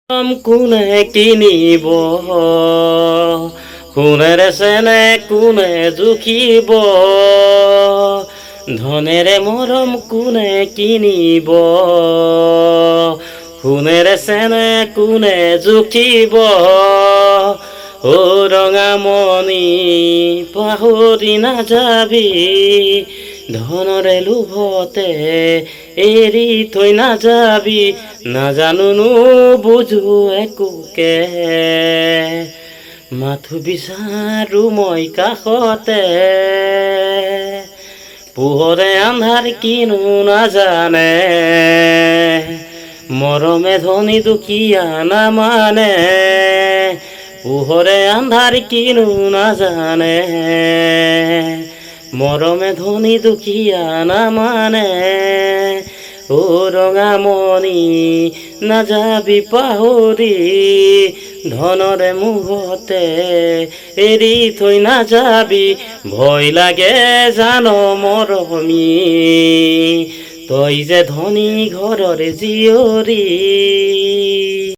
কোনে কিনিব সোণেৰে চেনে কোনে জুখিব ধনেৰে মৰম কোনে কিনিব সোণেৰে চেনে কোনে জুখিব ও ৰঙামণি পাহৰি নাযাবি ধনৰে লোভতে এৰি থৈ নাযাবি নাজানো বুজো একোকে মাথো বিচাৰো মই কাষতে পোহৰে আন্ধাৰ কিনো নাজানে মৰমে ধনী দুখীয়া নামানে পোহৰে আন্ধাৰ কিনো নাজানে মৰমে ধনী দুখীয়া নামানে ও ৰঙামণি নাযাবি পাহৰি ধনৰে মোহতে এৰি থৈ নাযাবি ভয় লাগে জান মৰমী তই যে ধনী ঘৰৰ জীয়ৰী।